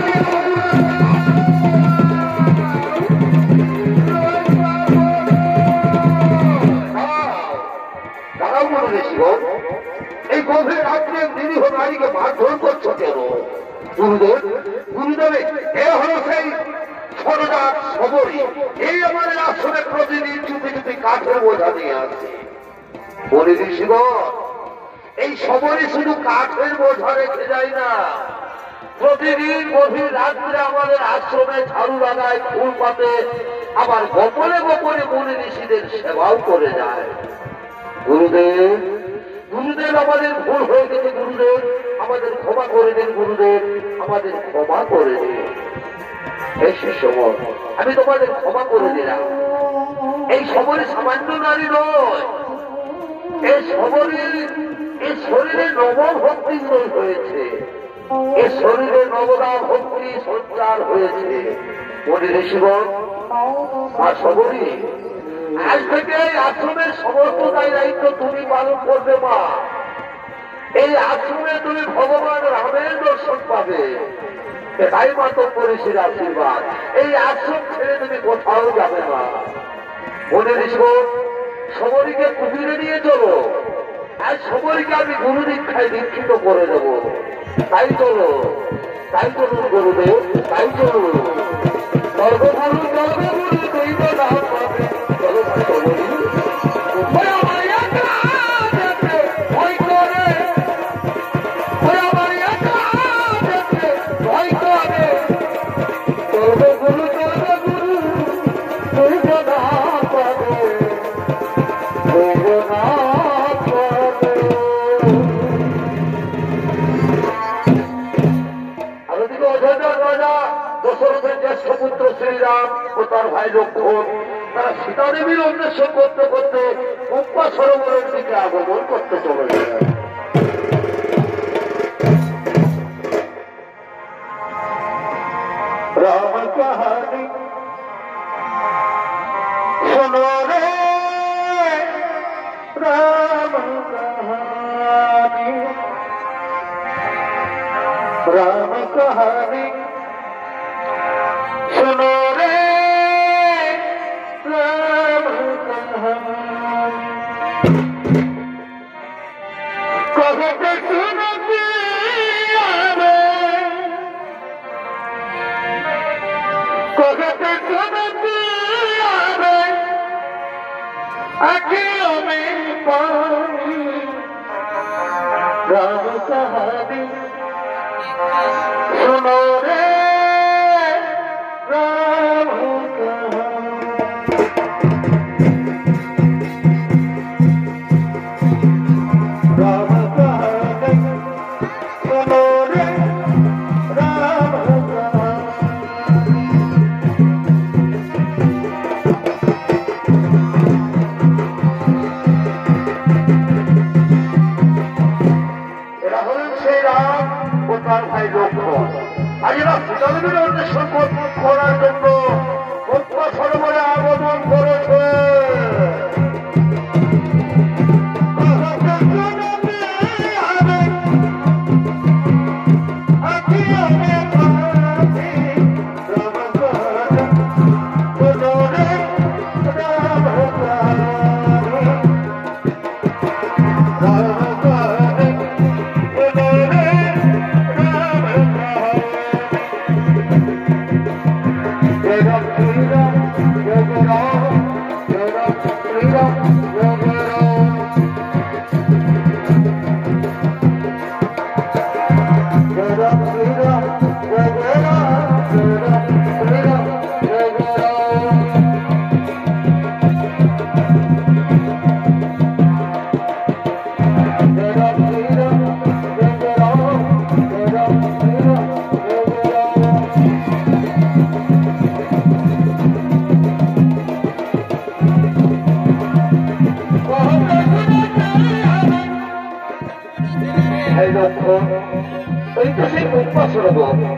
[SPEAKER 1] তারাও মনে রেছিল এই গভীর রাত্রে দিদি হো নারীকে মারধর করছো কেন? গুরুদেব, গুরুদেবে এ হল সেই ছোটদাস সবরী। এই আমাদের আশ্রমে প্রতিদিন চুপি চুপি কাঠের বোঝা নিয়ে আসছে। বলে ঋষিগণ, এই সবরী শুধু কাঠের বোঝা রেখে যায় না, প্রতিদিন গভীর রাত্রে আমাদের আশ্রমে ঝাড়ু লাগায়, ফুল পাতে, আবার গোপনে গোপনে মুনি ঋষিদের সেবাও করে যায়। গুরুদেব, গুরুদেব আমাদের ভুল হয়ে গেছে, গুরুদেব আমাদের ক্ষমা করে দেন, গুরুদেব আমাদের ক্ষমা করে দেন। এই সময় আমি তোমাদের ক্ষমা করে দিলাম। এই সবরী সামান্য নারী নয়, এই সবরী এই শরীরে নবভক্তি হয়েছে, এই শরীরে নবদা ভক্তি সঞ্চার হয়েছে। মনে ঋষিগণ, আর সবরী আজ থেকে এই আশ্রমের সমস্ত দায়িত্ব তুমি পালন করবে মা। এই আশ্রমে তুমি ভগবান রামের দর্শন পাবে, তাই মাতম ঋষির আশীর্বাদ। এই আশ্রম ছেড়ে তুমি কোথাও যাবে না। মনে রেখো, সবরীকে কুমিরে নিয়ে চলো, আর সবরীকে আমি গুরু দীক্ষায় দীক্ষিত করে দেব। তাই চলো, তাই চলুন গুরুদেব, তাই চলুন। সর্বগুরু সর্বগুরু দৈব নাম পাবে। চলো সবরী, দশরথের জ্যেষ্ঠ পুত্র শ্রীরাম ও তার ভাই লক্ষ্মণ তারা সীতা দেবীর অন্বেষণ করতে করতে পম্পা সরোবরের দিকে আগমন করতে চলেছে। রাম কাহানি শোনো রে, রাম কাহানি, রাম কাহানি सुनो रे राम कहानी सुनो रे राम राम कहानी सुनो रे राम এরা হলেন সেই রাম ও তার ভাই লক্ষ্মণ। আর এরা সীতাদেবীর অন্বেষণ করার জন্য পদ্মা সরোবরে আগমন করেছে।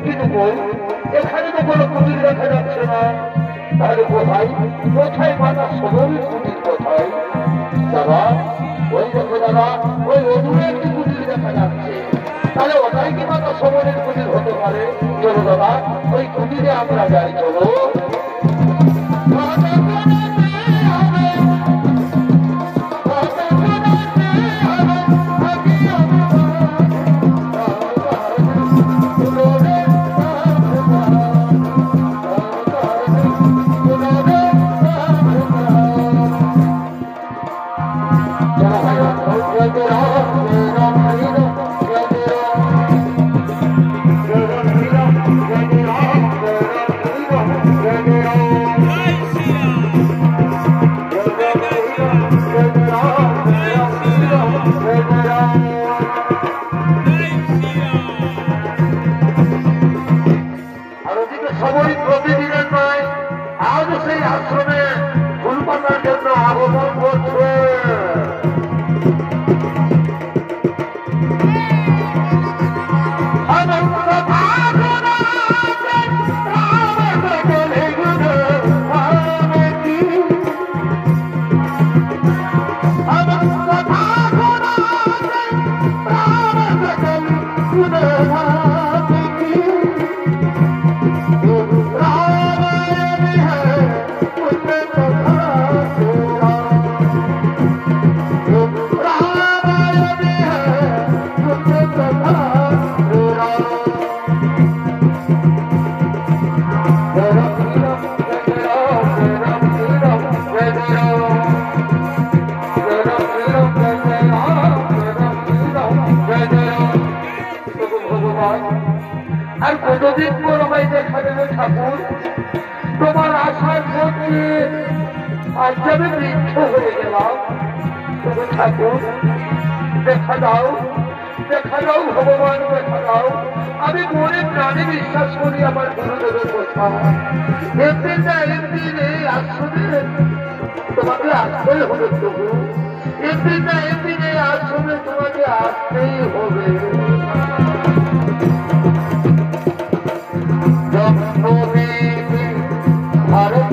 [SPEAKER 1] কিন্তু এখানে তো কোনো কুটির দেখা যাচ্ছে না, তাহলে কোথায় কোথায় মাতা সদরের কুটির কোথায়? দাদা ওই দেখো দাদা, ওই অদূরে একটি কুটির দেখা যাচ্ছে, তাহলে ওটাই কি মাতা সদরের কুটির হতে পারে? চলো দাদা ওই কুটিরে আমরা যাই, চলো। আর কতদিন পর আমায় দেখা দেবে ঠাকুর? তোমার আশার মধ্যে আজ আমি বৃদ্ধ হয়ে গেলাম। তবে ঠাকুর দেখা দাও, দেখা দাও ভগবান, দেখা দাও। আমি মনে প্রাণে বিশ্বাস করি আমার গুরুদেবের কথা। একদিন না একদিন এই আশ্রমে তোমাকে আসতেই হবে প্রভু, একদিন না একদিন এই আশ্রমে তোমাকে আসতেই হবে। ভারত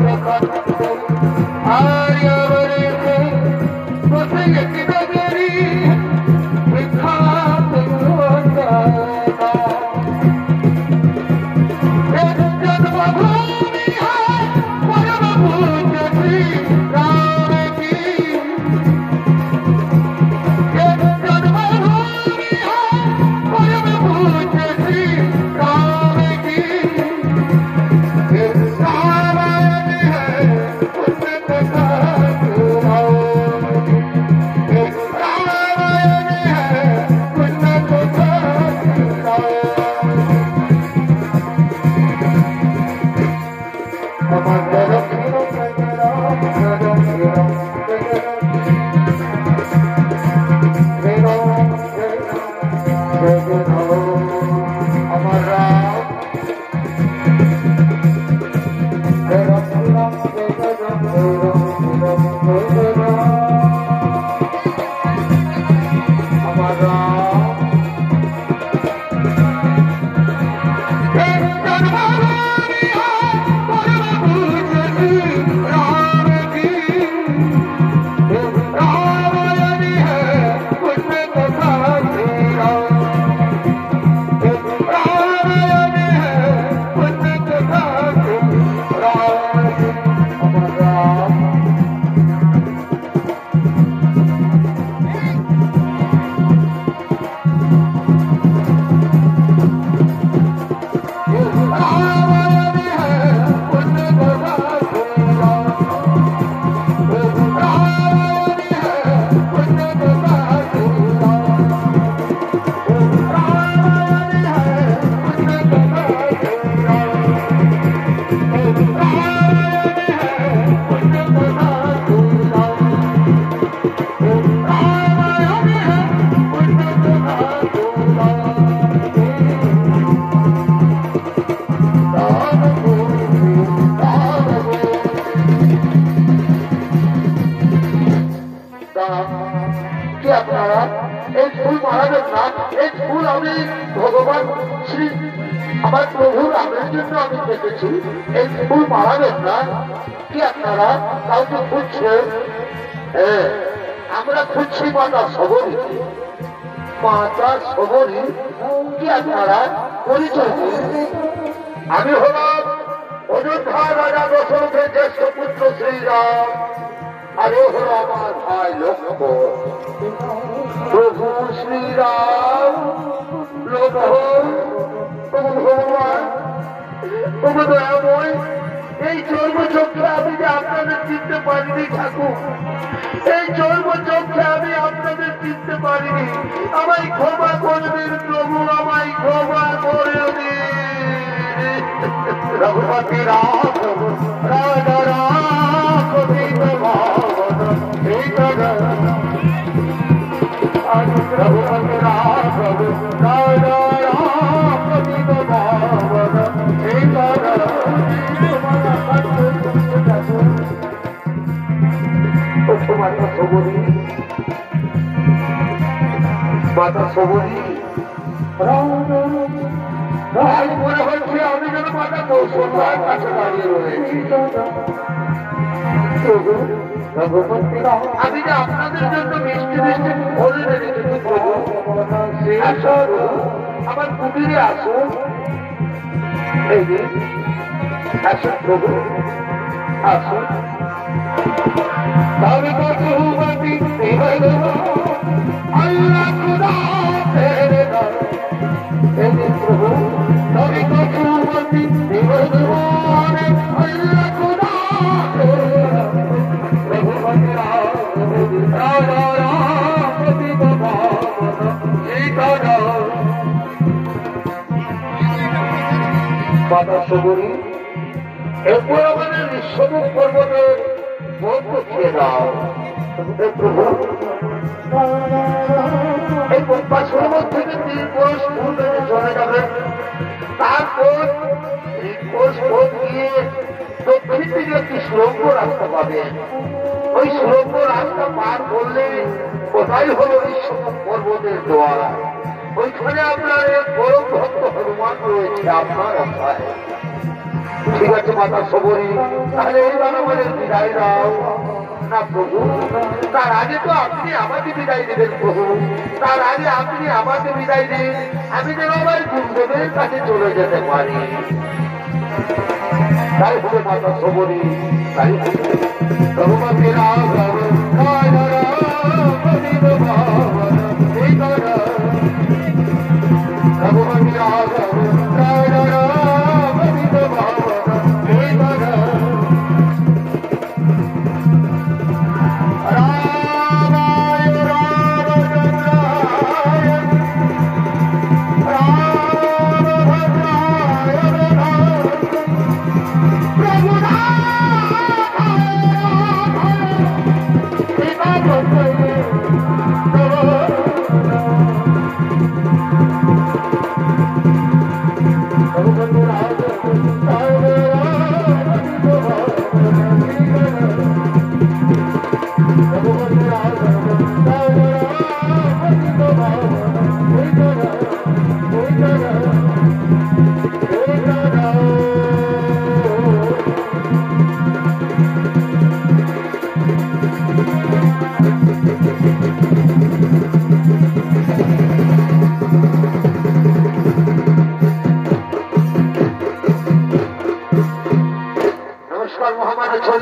[SPEAKER 1] কি আপনারা এই ফুল মারাবেন না? এই ফুল আমি ভগবান শ্রী আমার প্রভু রামের জন্য আমি দেখেছি, এই ফুল মারাবেন না? কি আপনারা কাউকে খুঁজছেন? হ্যাঁ, আমরা খুঁজছি মাতা সবরী। মাতা সবরী কি আপনারা পরিচয় দিন?
[SPEAKER 3] আমি হলাম অযোধ্যা রাজা দশরথের জ্যেষ্ঠ পুত্র শ্রীরাম,
[SPEAKER 1] আর ও হলো আমার ভাই লক্ষ্মণ। প্রভু শ্রীরাম লক্ষ্মণ, প্রভু ভগবান, প্রভু দয়াময়, এই জন্ম চক্ষে আমি যে আপনাদের চিনতে পারিনি ঠাকুর, এই জন্ম চক্ষে আমি আপনাদের চিনতে পারিনি। আমায় ক্ষমা করবেন প্রভু, আমায় ক্ষমা করে দিন।
[SPEAKER 3] রঘুপতি রাম রাজা রাম সীত ভাবন সীতর রঘুপতি রাম রাজা রাম সীত ভাবন সীতর।
[SPEAKER 1] মাতা সবরী, মাতা সবরী,
[SPEAKER 3] আজ মনে হচ্ছে আমি যেন মাতা কৌশল্যার কাছে দাঁড়িয়ে রয়েছি।
[SPEAKER 1] আমি যে আপনাদের জন্য মিষ্টি মিষ্টি ফল এনে রেখেছি প্রভু, আসুন আমার কুটিরে আসুন। এই যে আসুন প্রভু, আসুন।
[SPEAKER 3] তবে কচুমতি আল্লাহ খুদা তেরে দাও।
[SPEAKER 1] এই যে প্রভু,
[SPEAKER 3] তবে কচুমতি আল্লাহ খুদা তেরে দাও। রঘুপতি রাম রাজা রাম সীত ভাবন সীতর।
[SPEAKER 1] মাতা সবরী,
[SPEAKER 3] এরপর আমাদের বিশ্বমুখ পর্বতের পথ দেখিয়ে দাও।
[SPEAKER 1] এই প্রভু,
[SPEAKER 3] এই পদ্মাশ্রম থেকে 3 কোষ পূর্বে চলে যাবে, তারপর 3 কোষ পথ গিয়ে দক্ষিণ দিকে একটি সুড়ঙ্গ রাস্তা পাবেন। ওই সুড়ঙ্গ রাস্তা পার করলে কোথায় হলো বিশ্বমুখ পর্বতের দোয়ার। ওইখানে আপনার এক বড় ভক্ত হনুমান রয়েছে আপনার আশায়।
[SPEAKER 1] ঠিক আছে মাতা সবরী, তাহলে এইবার আমাদের বিদায় দাও। না প্রভু, তার আগে তো আপনি আমাকে বিদায় দেবেন প্রভু, তার আগে আপনি আমাকে বিদায় দিন, আমি যেন আমার গুরুদেবের কাছে চলে যেতে পারি। তাই হবে মাতা সবরী, তাই হবে।
[SPEAKER 3] রঘুপতি রাম রাজা রাম সীত ভাবন সীতর। রঘুপতি রাম রাজা রাম সীত ভাবন সীতর। রামায় রামচন্দ্রায় রামভদ্রায়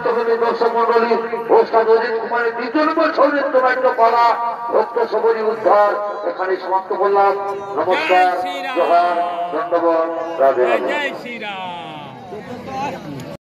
[SPEAKER 3] প্রভু
[SPEAKER 1] দর্শক মন্ডলী, ওস্তাদ অজিত কুমারের 2 নম্বর সৌরিত্র নাট্য পালা ভক্ত সবরী উদ্ধার এখানে সমাপ্ত করলাম। নমস্কার, জোহার, ধন্যবাদ, রাধে রাধে।
[SPEAKER 4] জয় শ্রীরাম।